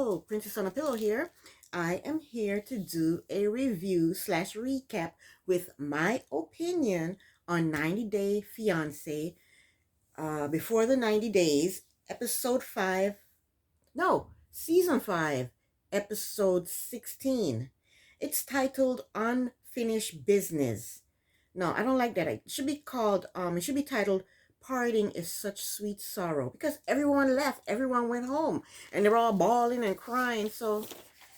Hello, Princess on a Pillow here. I am here to do a review slash recap with my opinion on 90 Day Fiance, before the 90 days, episode 5, no, season 5, episode 16. It's titled Unfinished Business. No, I don't like that. It should be titled Parting is Such Sweet Sorrow, because everyone left, everyone went home, and they're all bawling and crying. So,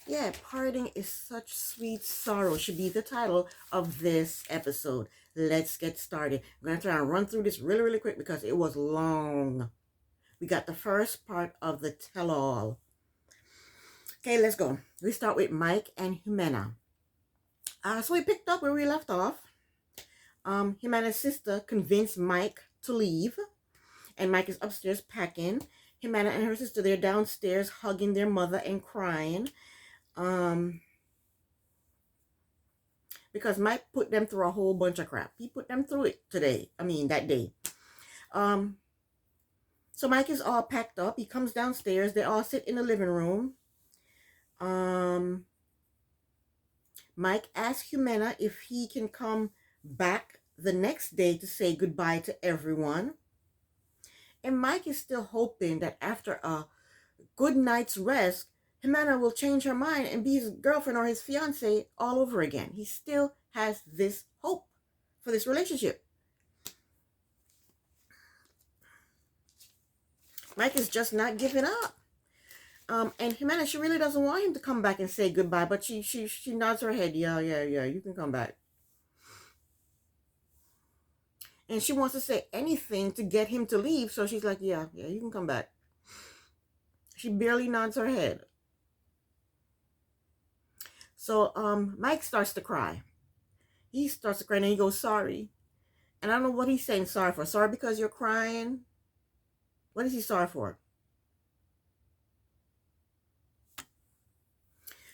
yeah, Parting is Such Sweet Sorrow should be the title of this episode. Let's get started. I'm going to try and run through this really, really quick because it was long. We got the first part of the tell-all. Okay, let's go. We start with Mike and Jimena. So we picked up where we left off. Jimena's sister convinced Mike to leave, and Mike is upstairs packing. Jimena and her sister, they're downstairs hugging their mother and crying, because Mike put them through a whole bunch of crap. He put them through it that day. So Mike is all packed up. He comes downstairs. They all sit in the living room. Mike asks Jimena if he can come back the next day to say goodbye to everyone. And Mike is still hoping that after a good night's rest, Jimena will change her mind and be his girlfriend or his fiance all over again. He still has this hope for this relationship. Mike is just not giving up. And Jimena, she really doesn't want him to come back and say goodbye, but she nods her head. Yeah, you can come back. And she wants to say anything to get him to leave, so she's like, yeah, you can come back. She barely nods her head. So Mike starts to cry. He starts to cry and he goes, sorry. And I don't know what he's saying sorry for. Sorry because you're crying? What is he sorry for?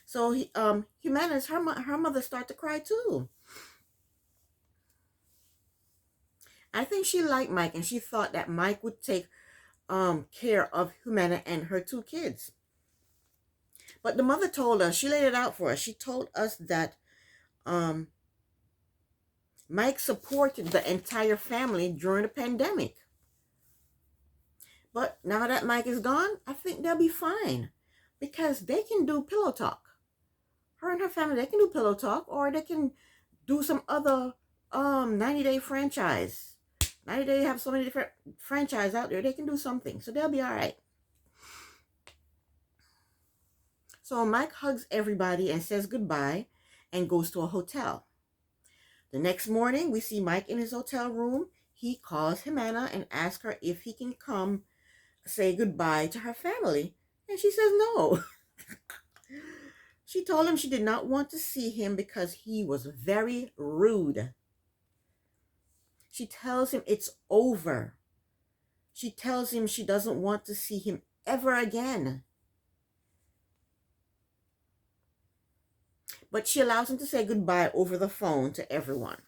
So Jimena's, her mother started to cry too. I think she liked Mike, and she thought that Mike would take care of Jimena and her 2 kids. But the mother told us, she laid it out for us. She told us that Mike supported the entire family during the pandemic. But now that Mike is gone, I think they'll be fine, because they can do pillow talk. Her and her family, they can do pillow talk, or they can do some other 90-day franchise. 90 Day have so many different franchises out there. They can do something, so they'll be all right. So Mike hugs everybody and says goodbye and goes to a hotel. The next morning, we see Mike in his hotel room. He calls Jimena and asks her if he can come say goodbye to her family, and she says no. She told him she did not want to see him because he was very rude. She tells him it's over. She tells him she doesn't want to see him ever again. But she allows him to say goodbye over the phone to everyone.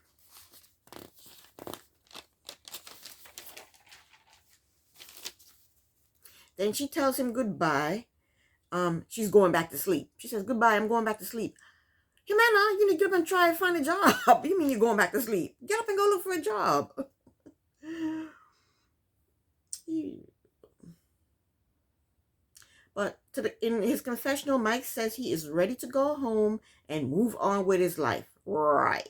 Then she tells him goodbye. She's going back to sleep. She says, goodbye, I'm going back to sleep. Jimena, you need to get up and try and find a job. You mean you're going back to sleep? Get up and go look for a job. But in his confessional, Mike says he is ready to go home and move on with his life. Right.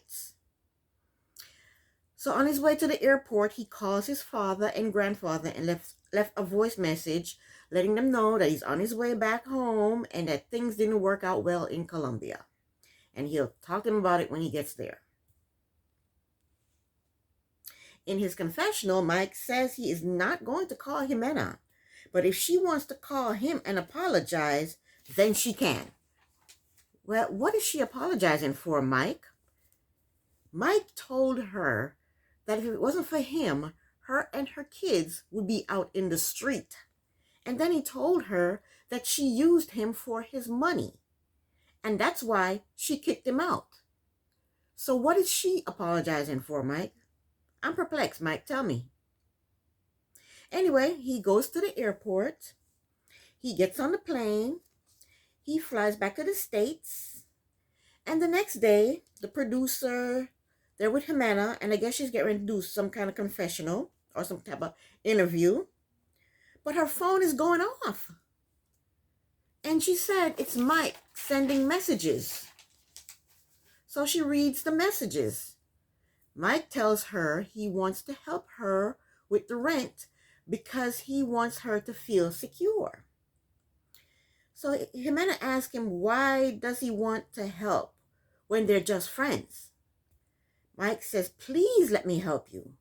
So on his way to the airport, he calls his father and grandfather and left a voice message letting them know that he's on his way back home and that things didn't work out well in Colombia. And he'll talk to them about it when he gets there. In his confessional, Mike says he is not going to call Jimena, but if she wants to call him and apologize, then she can. Well, what is she apologizing for, Mike? Mike told her that if it wasn't for him, her and her kids would be out in the street. And then he told her that she used him for his money. And that's why she kicked him out. So what is she apologizing for, Mike? I'm perplexed, Mike. Tell me. Anyway, he goes to the airport. He gets on the plane. he flies back to the States. And the next day, the producer, they're with Jimena, and I guess she's getting ready to do some kind of confessional or some type of interview. But her phone is going off. And she said it's Mike sending messages. So she reads the messages. Mike tells her he wants to help her with the rent because he wants her to feel secure. So Jimena asks him, why does he want to help when they're just friends? Mike says, please let me help you.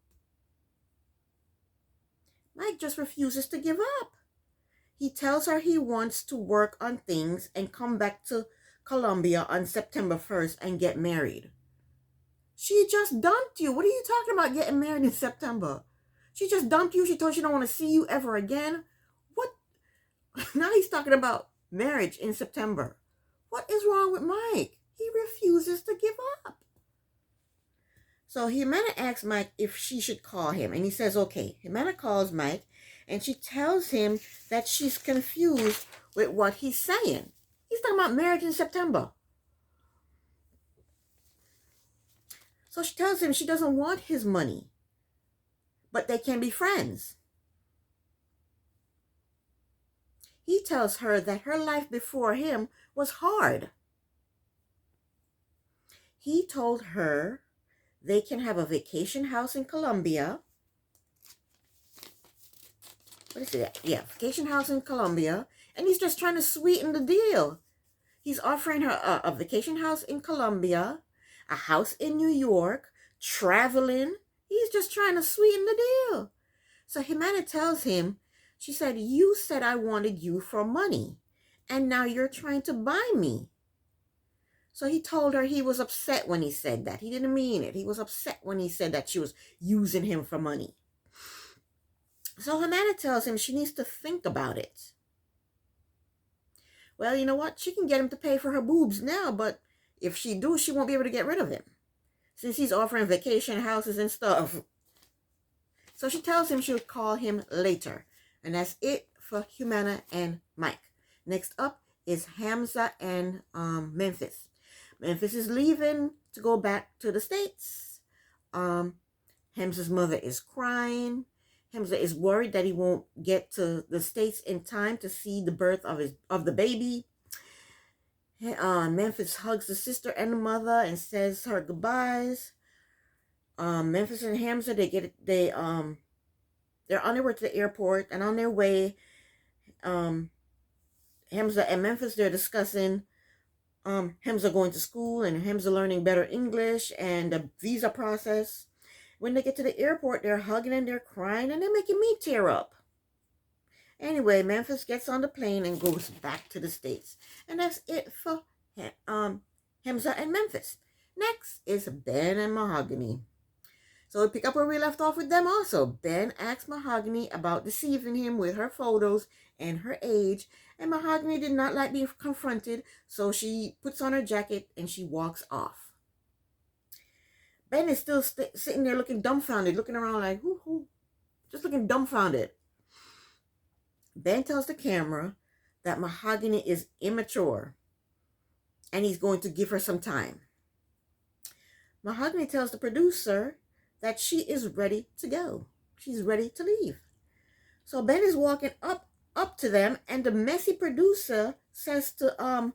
Mike just refuses to give up. He tells her he wants to work on things and come back to Colombia on September 1st and get married. She just dumped you. What are you talking about getting married in September? She just dumped you. She told you she don't want to see you ever again. What? Now he's talking about marriage in September. What is wrong with Mike? He refuses to give up. So Jimena asks Mike if she should call him, and he says okay. Jimena calls Mike, and she tells him that she's confused with what he's saying. He's talking about marriage in September. So she tells him she doesn't want his money, but they can be friends. He tells her that her life before him was hard. He told her they can have a vacation house in Colombia. What is it? Yeah, vacation house in Colombia. And he's just trying to sweeten the deal. He's offering her a vacation house in Colombia, a house in New York, traveling. He's just trying to sweeten the deal. So Jimena tells him, she said, you said I wanted you for money, and now you're trying to buy me. So he told her he was upset when he said that. He didn't mean it. He was upset when he said that she was using him for money. So Jimena tells him she needs to think about it. Well, you know what? She can get him to pay for her boobs now, but if she do, she won't be able to get rid of him, since he's offering vacation houses and stuff. So she tells him she'll call him later. And that's it for Jimena and Mike. Next up is Hamza and Memphis. Memphis is leaving to go back to the States. Hamza's mother is crying. Hamza is worried that he won't get to the States in time to see the birth of the baby. Memphis hugs the sister and the mother and says her goodbyes. Memphis and Hamza, they're on their way to the airport, and on their way, Hamza and Memphis, they're discussing Hamza going to school and Hamza learning better English and the visa process. When they get to the airport, they're hugging and they're crying and they're making me tear up. Anyway, Memphis gets on the plane and goes back to the States. And that's it for Hamza and Memphis. Next is Ben and Mahogany. So we pick up where we left off with them also. Ben asks Mahogany about deceiving him with her photos and her age. And Mahogany did not like being confronted, so she puts on her jacket and she walks off. Ben is still sitting there looking dumbfounded, looking around like, whoo, just looking dumbfounded. Ben tells the camera that Mahogany is immature and he's going to give her some time. Mahogany tells the producer that she is ready to go. She's ready to leave. So Ben is walking up to them, and the messy producer says to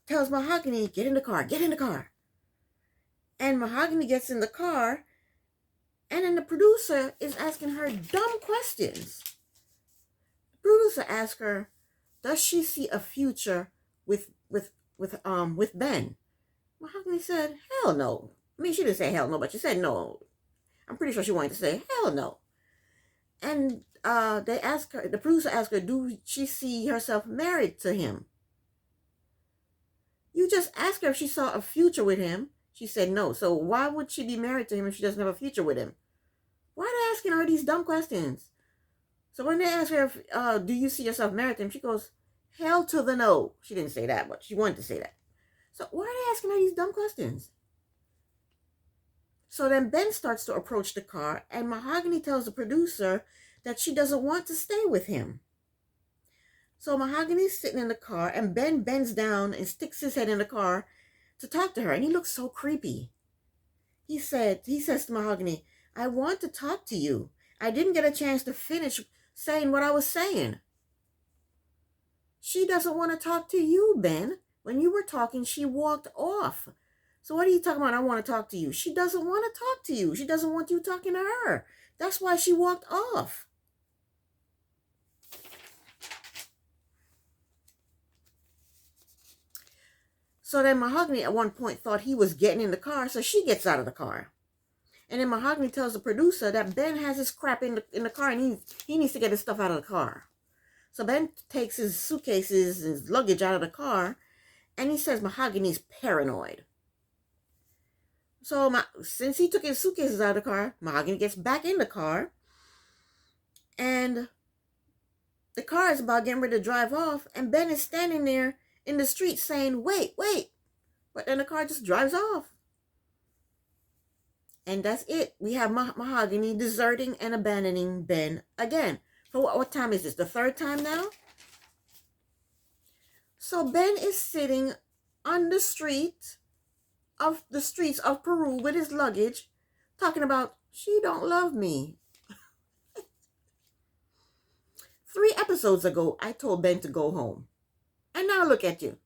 tells Mahogany, get in the car. And Mahogany gets in the car, and then the producer is asking her dumb questions. The producer asks her, does she see a future with Ben? Mahogany said, hell no. I mean, she didn't say hell no, but she said no. I'm pretty sure she wanted to say hell no. And the producer asked her, do she see herself married to him? You just asked her if she saw a future with him. She said no. So why would she be married to him if she doesn't have a future with him? Why are they asking her these dumb questions? So when they ask her, if, do you see yourself married to him? She goes, hell to the no. She didn't say that, but she wanted to say that. So why are they asking her these dumb questions? So then Ben starts to approach the car, and Mahogany tells the producer that she doesn't want to stay with him. So Mahogany's sitting in the car, and Ben bends down and sticks his head in the car to talk to her, and he looks so creepy. He says to Mahogany, "I want to talk to you. I didn't get a chance to finish saying what I was saying." She doesn't want to talk to you, Ben. When you were talking, she walked off. So what are you talking about? I want to talk to you. She doesn't want to talk to you. She doesn't want you talking to her. That's why she walked off. So then Mahogany at one point thought he was getting in the car, so she gets out of the car. And then Mahogany tells the producer that Ben has his crap in the car, and he needs to get his stuff out of the car. So Ben takes his suitcases and his luggage out of the car, and he says Mahogany's paranoid. So since he took his suitcases out of the car, Mahogany gets back in the car, and the car is about getting ready to drive off, and Ben is standing there in the street saying, "Wait, wait." But then the car just drives off. And that's it. We have Mahogany deserting and abandoning Ben again. For what time is this? The third time now? So Ben is sitting on the streets of Peru with his luggage, talking about, "She don't love me." 3 episodes ago, I told Ben to go home. And now look at you,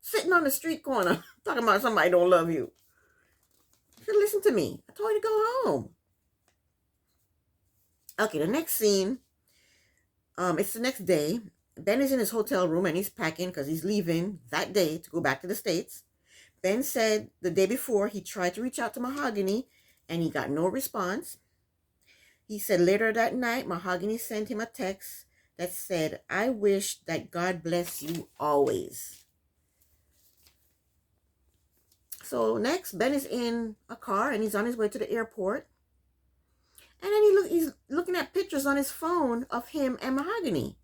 sitting on the street corner, talking about somebody don't love you. You should listen to me. I told you to go home. Okay, the next scene, it's the next day. Ben is in his hotel room and he's packing because he's leaving that day to go back to the States. Ben said the day before he tried to reach out to Mahogany and he got no response. He said later that night, Mahogany sent him a text that said, "I wish that God bless you always." So next, Ben is in a car and he's on his way to the airport. And then he's looking at pictures on his phone of him and Mahogany.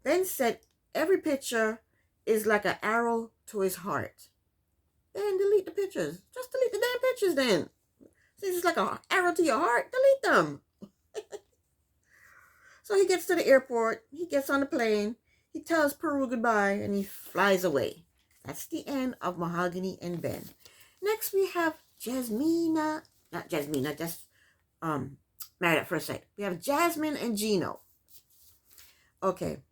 Ben said every picture is like an arrow to his heart. Ben, delete the pictures. Just delete the damn pictures then. Since it's like an arrow to your heart, delete them. So he gets to the airport. He gets on the plane. He tells Peru goodbye and he flies away. That's the end of Mahogany and Ben. Next we have Married at First Sight. We have Jasmine and Geno. Okay.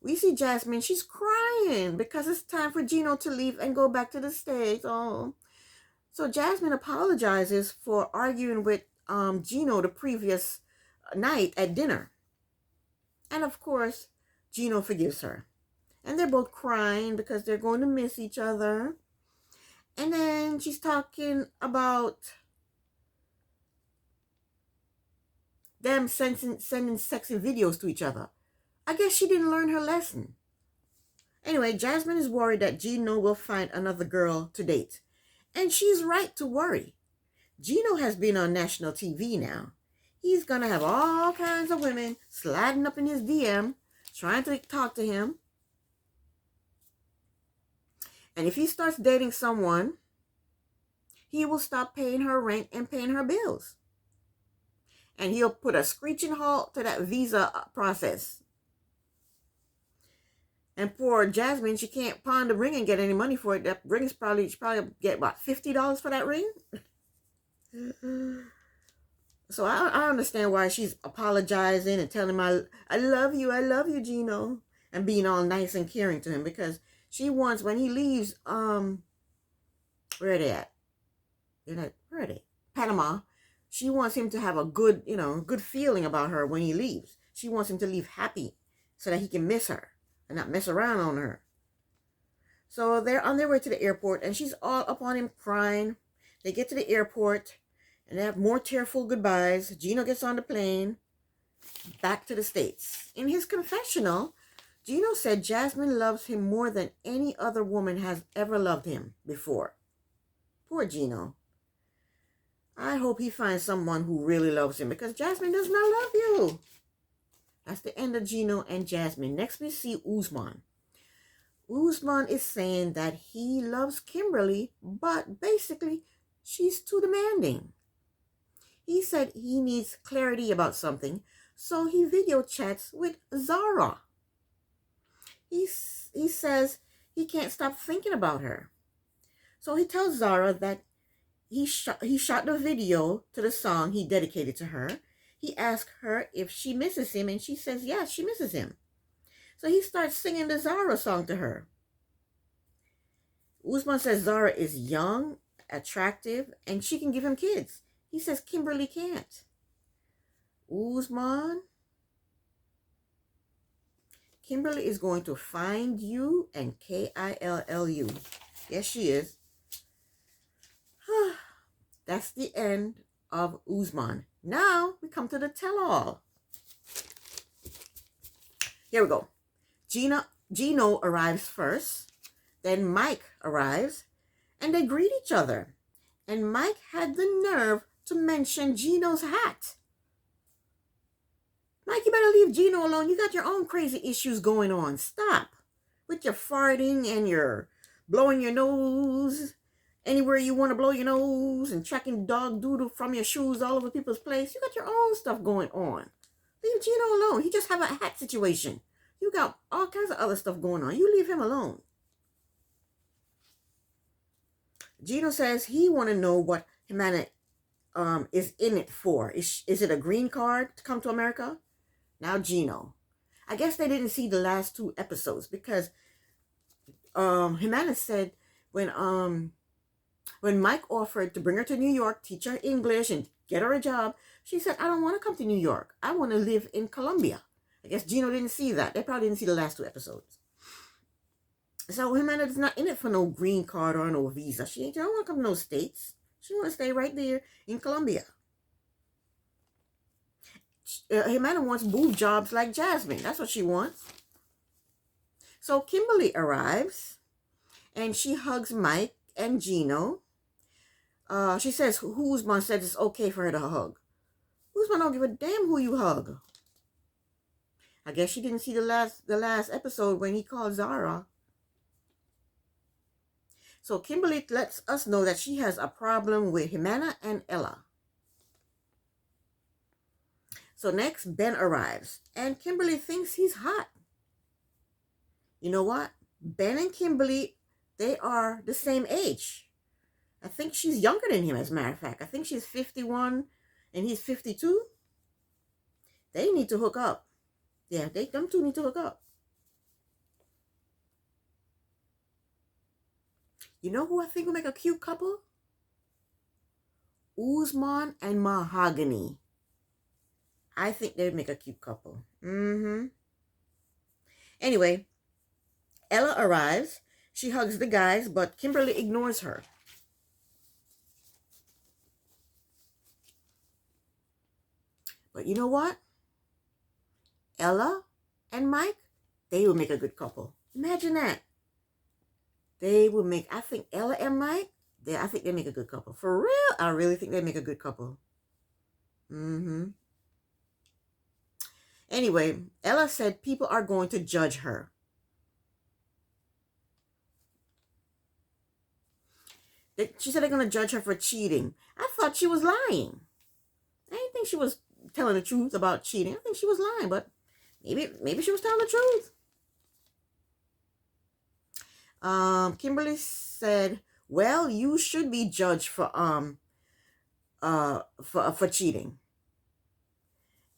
We see Jasmine. She's crying because it's time for Geno to leave and go back to the States. Oh. So Jasmine apologizes for arguing with Geno the previous night at dinner. And of course, Geno forgives her. And they're both crying because they're going to miss each other. And then she's talking about them sending sexy videos to each other. I guess she didn't learn her lesson. Anyway, Jasmine is worried that Geno will find another girl to date. And she's right to worry. Geno has been on national TV now. He's going to have all kinds of women sliding up in his DM, trying to talk to him. And if he starts dating someone, he will stop paying her rent and paying her bills. And he'll put a screeching halt to that visa process. And poor Jasmine, she can't pawn the ring and get any money for it. That ring is she probably get about $50 for that ring. So I understand why she's apologizing and telling him, I love you, Geno, and being all nice and caring to him, because she wants, when he leaves, where are they at? Where are they? Panama. She wants him to have a good, good feeling about her when he leaves. She wants him to leave happy so that he can miss her and not mess around on her. So they're on their way to the airport and she's all up on him crying. They get to the airport and they have more tearful goodbyes. Geno gets on the plane back to the States. In his confessional, Geno said Jasmine loves him more than any other woman has ever loved him before. Poor Geno. I hope he finds someone who really loves him, because Jasmine does not love you. That's the end of Geno and Jasmine. Next we see Usman. Usman is saying that he loves Kimberly, but basically she's too demanding. He said he needs clarity about something, so he video chats with Zara. he says he can't stop thinking about her. So he tells Zara that he shot the video to the song he dedicated to her. He asks her if she misses him, and she says yes, she misses him. So he starts singing the Zara song to her. Usman says Zara is young, attractive, and she can give him kids. He says Kimberly can't. Usman, Kimberly is going to find you and KILLU. Yes, she is. That's the end of Usman. Now we come to the tell-all. Here we go. Geno arrives first. Then Mike arrives. And they greet each other. And Mike had the nerve to mention Geno's hat. Mike, you better leave Geno alone. You got your own crazy issues going on. Stop with your farting and your blowing your nose anywhere you want to blow your nose and tracking dog doodle from your shoes all over people's place. You got your own stuff going on. Leave Geno alone. He just have a hat situation. You got all kinds of other stuff going on. You leave him alone. Geno says he want to know what Humana is in it for. Is it a green card to come to America? Now Geno. I guess they didn't see the last 2 episodes because Humana said when Mike offered to bring her to New York, teach her English, and get her a job, she said, I don't want to come to New York. I want to live in Colombia. I guess Geno didn't see that. They probably didn't see the last 2 episodes. So Humana is not in it for no green card or no visa. She don't want to come to no States. She want to stay right there in Colombia. Humana wants boob jobs like Jasmine. That's what she wants. So Kimberly arrives, and she hugs Mike and Geno. She says Usman said it's okay for her to hug. Usman don't give a damn who you hug. I guess she didn't see the last episode when he called Zara. So Kimberly lets us know that she has a problem with Humana and Ella. So next, Ben arrives, and Kimberly thinks he's hot. You know what? Ben and Kimberly, they are the same age. I think she's younger than him, as a matter of fact. I think she's 51 and he's 52. They need to hook up. Yeah, them two need to hook up. You know who I think will make a cute couple? Usman and Mahogany. I think they'd make a cute couple. Anyway, Ella arrives. She hugs the guys, but Kimberly ignores her. But you know what? Ella and Mike, they will make a good couple. Imagine that. They will make, I think Ella and Mike, I think they make a good couple. For real, I really think they make a good couple. Anyway, Ella said people are going to judge her. She said they're going to judge her for cheating. I thought she was lying. I didn't think she was telling the truth about cheating. I think she was lying, but maybe she was telling the truth. Kimberly said, well, you should be judged for cheating.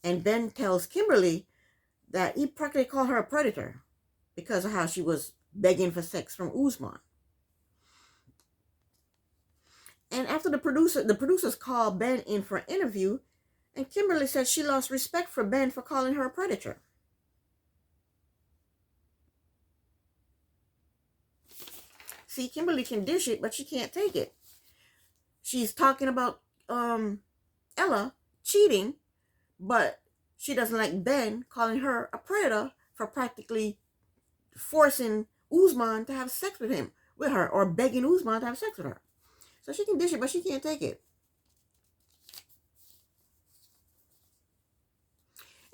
And Ben tells Kimberly that he practically called her a predator because of how she was begging for sex from Usman. And after the producers called Ben in for an interview, and Kimberly said she lost respect for Ben for calling her a predator. See, Kimberly can dish it, but she can't take it. She's talking about Ella cheating, but she doesn't like Ben calling her a predator for practically forcing Usman to have sex with her, or begging Usman to have sex with her. So she can dish it, but she can't take it.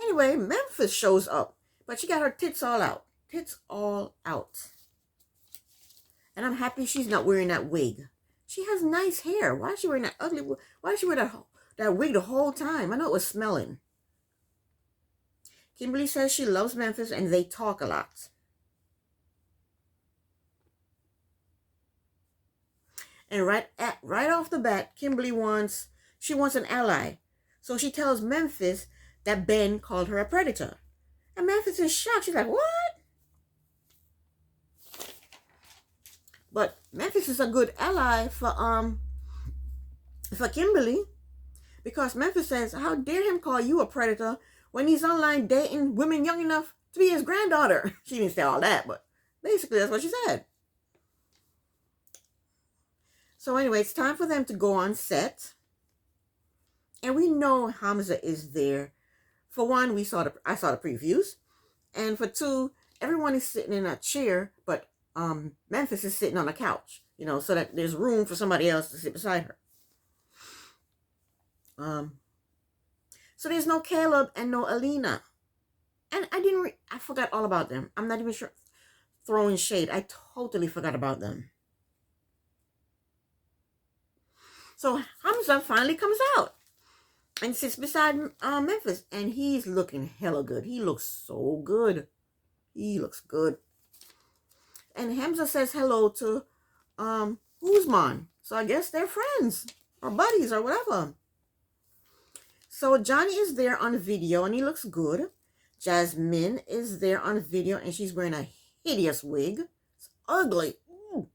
Anyway, Memphis shows up, but she got her tits all out. Tits all out. And I'm happy she's not wearing that wig. She has nice hair. Why is she wearing that ugly wig? Why is she wearing that wig the whole time? I know it was smelling. Kimberly says she loves Memphis and they talk a lot. And right off the bat, Kimberly wants an ally. So she tells Memphis that Ben called her a predator. And Memphis is shocked. She's like, what? But Memphis is a good ally for Kimberly, because Memphis says, how dare him call you a predator when he's online dating women young enough to be his granddaughter. She didn't say all that, but basically that's what she said. So anyway, it's time for them to go on set. And we know Hamza is there. For one, I saw the previews. And for two, everyone is sitting in a chair, but Memphis is sitting on a couch, so that there's room for somebody else to sit beside her. So there's no Caleb and no Alina. And I forgot all about them. I'm not even sure, throwing shade. I totally forgot about them. So Hamza finally comes out and sits beside Memphis, and he's looking hella good. He looks so good. He looks good. And Hamza says hello to Usman. So I guess they're friends or buddies or whatever. So Johnny is there on video and he looks good. Jasmine is there on video and she's wearing a hideous wig. It's ugly. Ooh.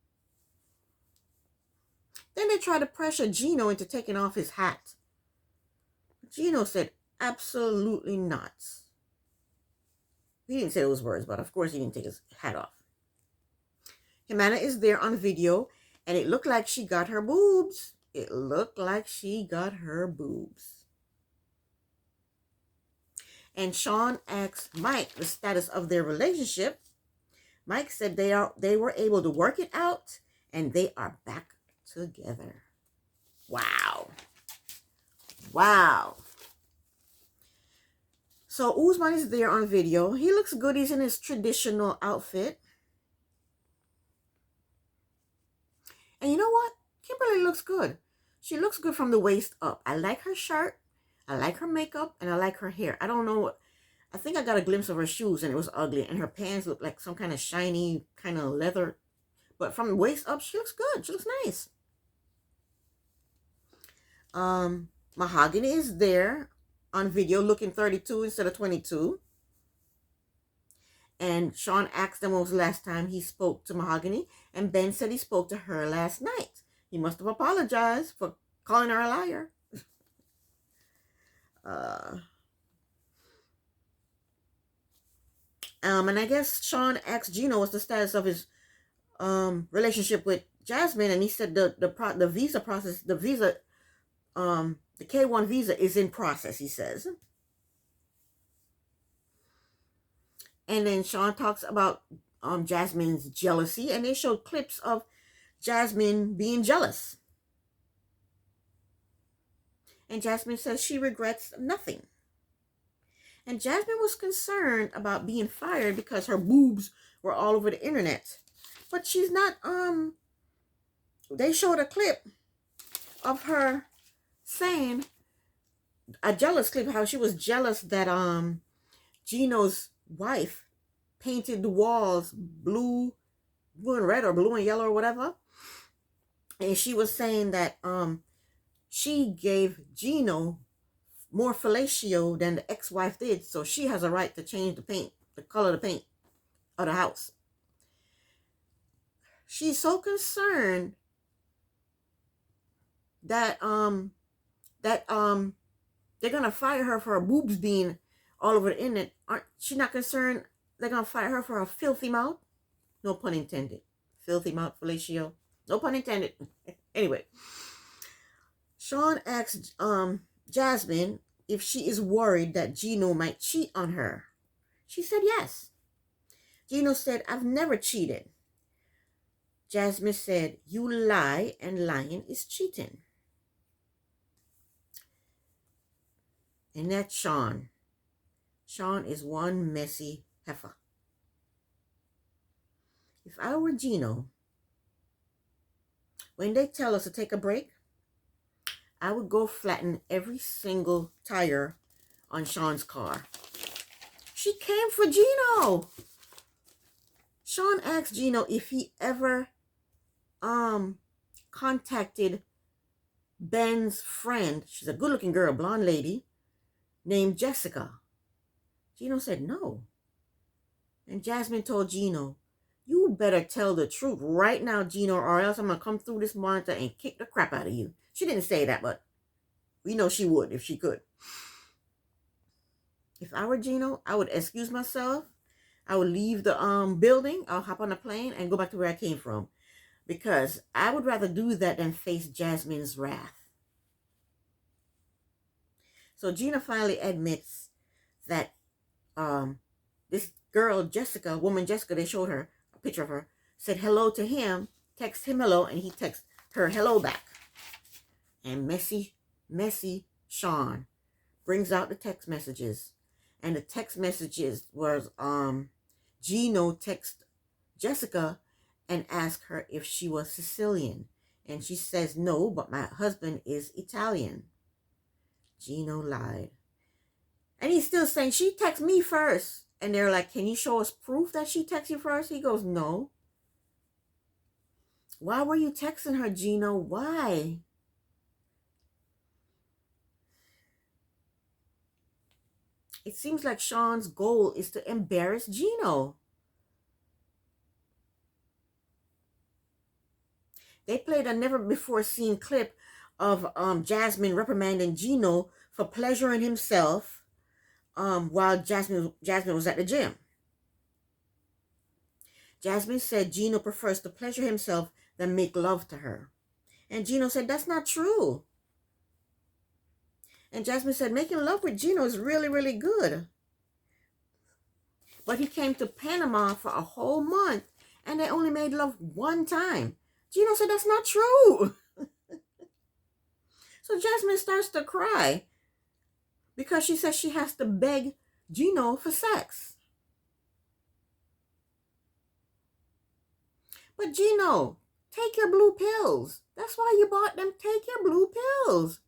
Then they try to pressure Geno into taking off his hat. Geno said, absolutely not. He didn't say those words, but of course he didn't take his hat off. Jimena is there on video, and it looked like she got her boobs. It looked like she got her boobs. And Sean asked Mike the status of their relationship. Mike said they were able to work it out, and they are back together. Wow. Wow. So Usman is there on video. He looks good. He's in his traditional outfit. And you know what? Kimberly looks good. She looks good from the waist up. I like her shirt. I like her makeup. And I like her hair. I don't know. I think I got a glimpse of her shoes and it was ugly. And her pants look like some kind of shiny kind of leather. But from the waist up, she looks good. She looks nice. Mahogany is there on video looking 32 instead of 22. And Sean asked them when was the last time he spoke to Mahogany. And Ben said he spoke to her last night. He must have apologized for calling her a liar. And I guess Sean asked Geno what's the status of his relationship with Jasmine. And he said the visa process, the K1 visa is in process, he says. And then Sean talks about Jasmine's jealousy, and they showed clips of Jasmine being jealous. And Jasmine says she regrets nothing. And Jasmine was concerned about being fired because her boobs were all over the internet. But she's not, they showed a clip of her saying, a jealous clip, how she was jealous that Geno's wife painted the walls blue and red or blue and yellow or whatever. And she was saying that she gave Geno more fellatio than the ex-wife did, so she has a right to change the color of the paint of the house. She's so concerned that they're gonna fire her for her boobs being all over the internet. She's not concerned they're gonna fire her for a filthy mouth? No pun intended. Filthy mouth, fellatio. No pun intended. Anyway, Sean asked Jasmine if she is worried that Geno might cheat on her. She said yes. Geno said, I've never cheated. Jasmine said, you lie, and lying is cheating. And that's Sean. Sean is one messy heifer. If I were Geno, when they tell us to take a break, I would go flatten every single tire on Sean's car. She came for Geno. Sean asked Geno if he ever contacted Ben's friend. She's a good-looking girl, blonde lady, named Jessica. Geno said no. And Jasmine told Geno, you better tell the truth right now, Geno, or else I'm going to come through this monitor and kick the crap out of you. She didn't say that, but we know she would if she could. If I were Geno, I would excuse myself. I would leave the building. I'll hop on a plane and go back to where I came from. Because I would rather do that than face Jasmine's wrath. So Geno finally admits that this girl, Jessica, woman Jessica, they showed her a picture of her, said hello to him, text him hello, and he texts her hello back. And messy Sean brings out the text messages. And the text messages was Geno text Jessica and asked her if she was Sicilian. And she says, no, but my husband is Italian. Geno lied. And he's still saying, she texted me first. And they're like, can you show us proof that she texted you first? He goes, no. Why were you texting her, Geno? Why? It seems like Sean's goal is to embarrass Geno. They played a never-before-seen clip of Jasmine reprimanding Geno for pleasuring himself while Jasmine was at the gym. Jasmine said Geno prefers to pleasure himself than make love to her. And Geno said, that's not true. And Jasmine said, making love with Geno is really, really good. But he came to Panama for a whole month and they only made love one time. Geno said, that's not true. So Jasmine starts to cry because she says she has to beg Geno for sex. But Geno, take your blue pills. That's why you bought them. Take your blue pills.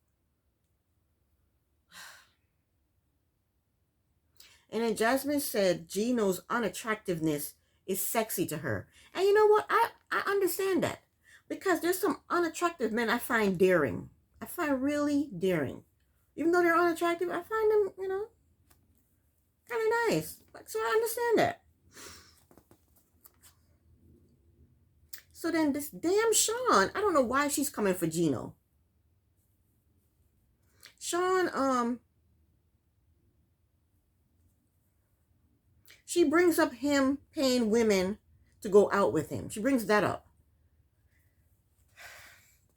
And then Jasmine said Geno's unattractiveness is sexy to her. And you know what? I understand that. Because there's some unattractive men I find daring. I find really daring. Even though they're unattractive, I find them, kind of nice. So I understand that. So then this damn Sean, I don't know why she's coming for Geno. Sean, she brings up him paying women to go out with him. She brings that up.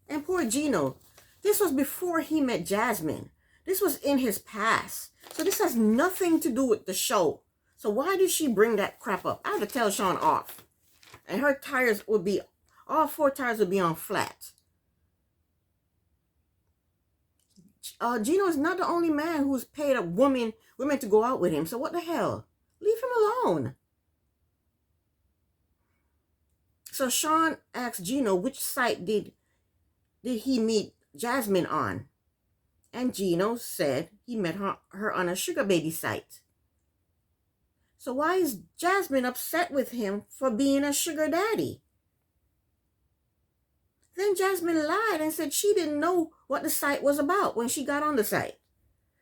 And poor Geno, this was before he met Jasmine. This was in his past. So this has nothing to do with the show. So why did she bring that crap up? I had to tell Sean off. And her tires would be, all 4 tires would be on flat. Geno is not the only man who's paid women to go out with him. So what the hell? Leave him alone. So Sean asked Geno which site did he meet Jasmine on. And Geno said he met her on a sugar baby site. So why is Jasmine upset with him for being a sugar daddy? Then Jasmine lied and said she didn't know what the site was about when she got on the site.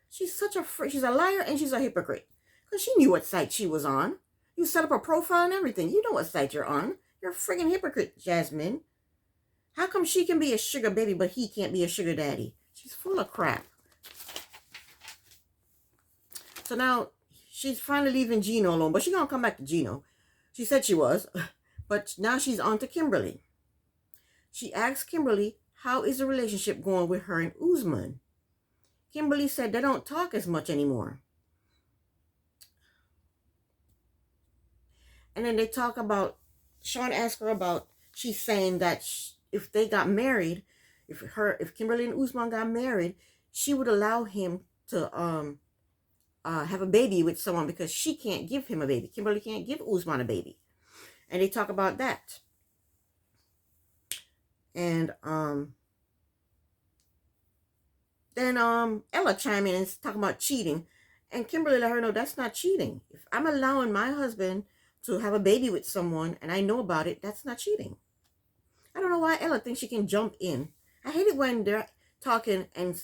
She's she's a liar and she's a hypocrite. Because she knew what site she was on. You set up a profile and everything. You know what site you're on. You're a friggin' hypocrite, Jasmine. How come she can be a sugar baby but he can't be a sugar daddy? She's full of crap. So now she's finally leaving Geno alone, but she's going to come back to Geno. She said she was, but now she's on to Kimberly. She asked Kimberly, how is the relationship going with her and Usman? Kimberly said they don't talk as much anymore. And then they talk about, Sean asked her about, she's saying that if they got married, if Kimberly and Usman got married, she would allow him to have a baby with someone because she can't give him a baby. Kimberly can't give Usman a baby. And they talk about that. And then Ella chimed in and talking about cheating. And Kimberly let her know that's not cheating. If I'm allowing my husband to have a baby with someone and I know about it, that's not cheating. I don't know why Ella thinks she can jump in. I hate it when they're talking and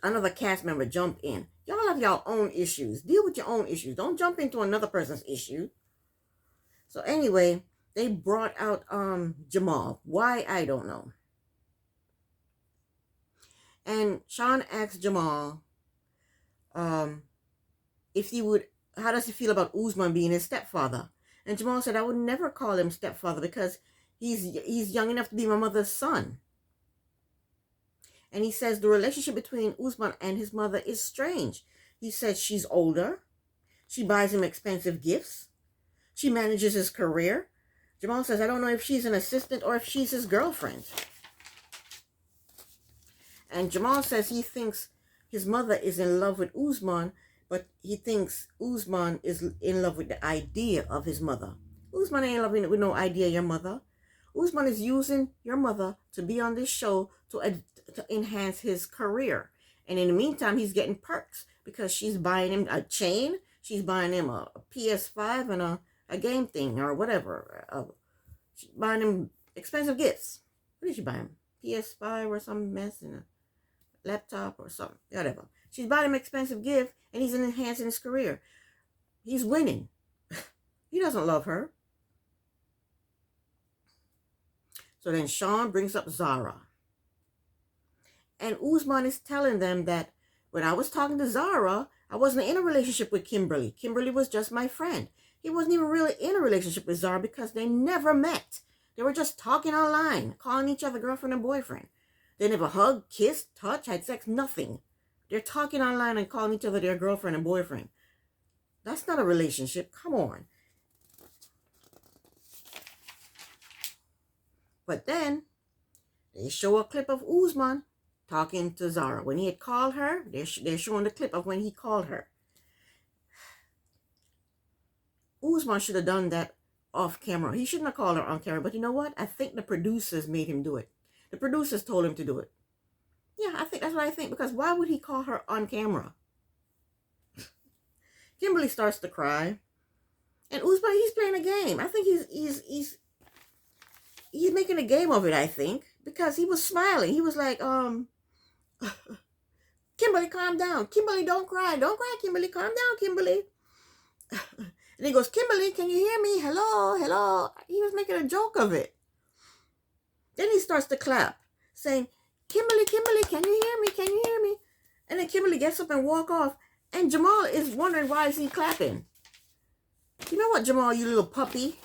another cast member jump in. Y'all have your own issues. Deal with your own issues. Don't jump into another person's issue. So anyway, they brought out Jamal. Why, I don't know. And Sean asked Jamal if he would, how does he feel about Usman being his stepfather? And Jamal said, I would never call him stepfather because he's young enough to be my mother's son. And he says the relationship between Usman and his mother is strange. He says she's older. She buys him expensive gifts. She manages his career. Jamal says, I don't know if she's an assistant or if she's his girlfriend. And Jamal says he thinks his mother is in love with Usman, but he thinks Usman is in love with the idea of his mother. Usman ain't in love with no idea of your mother. Usman is using your mother to be on this show to enhance his career. And in the meantime, he's getting perks because she's buying him a chain. She's buying him a PS5 and a game thing or whatever. She's buying him expensive gifts. What did she buy him? PS5 or some mess and a laptop or something. Whatever. She's buying him expensive gift and he's enhancing his career. He's winning. He doesn't love her. So then Sean brings up Zara. And Usman is telling them that when I was talking to Zara, I wasn't in a relationship with Kimberly. Kimberly was just my friend. He wasn't even really in a relationship with Zara because they never met. They were just talking online, calling each other girlfriend and boyfriend. They never hugged, kissed, touched, had sex, nothing. They're talking online and calling each other their girlfriend and boyfriend. That's not a relationship. Come on. But then they show a clip of Usman talking to Zara. When he had called her, they're showing the clip of when he called her. Usman should have done that off camera. He shouldn't have called her on camera. But you know what? I think the producers made him do it. The producers told him to do it. Yeah, I think that's what I think. Because why would he call her on camera? Kimberly starts to cry. And Usman, he's playing a game. I think he's making a game of it, I think. Because he was smiling. He was like, Kimberly, calm down. Kimberly, don't cry. Don't cry, Kimberly. Calm down, Kimberly. And he goes, Kimberly, can you hear me? Hello, hello. He was making a joke of it. Then he starts to clap, saying, Kimberly, Kimberly, can you hear me? Can you hear me? And then Kimberly gets up and walk off. And Jamal is wondering, why is he clapping? You know what, Jamal, you little puppy?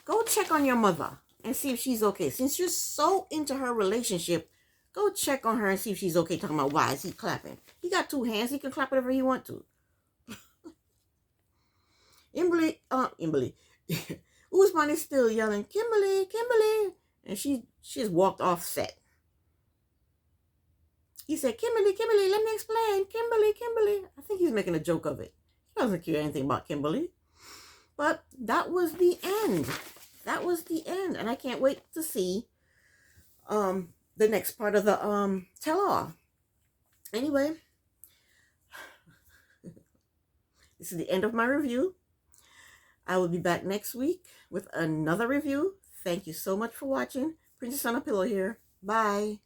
Go check on your mother and see if she's okay. Since you're so into her relationship, go check on her and see if she's okay. Talking about why is he clapping? He got two hands. He can clap whatever he wants to. Kimberly. Usman is still yelling, Kimberly, Kimberly. And she just walked off set. He said, Kimberly, Kimberly, let me explain. Kimberly, Kimberly. I think he's making a joke of it. He doesn't care anything about Kimberly. But that was the end. That was the end. And I can't wait to see the next part of the tell-all. Anyway, this is the end of my review. I will be back next week with another review. Thank you so much for watching. Princess on a Pillow here. Bye.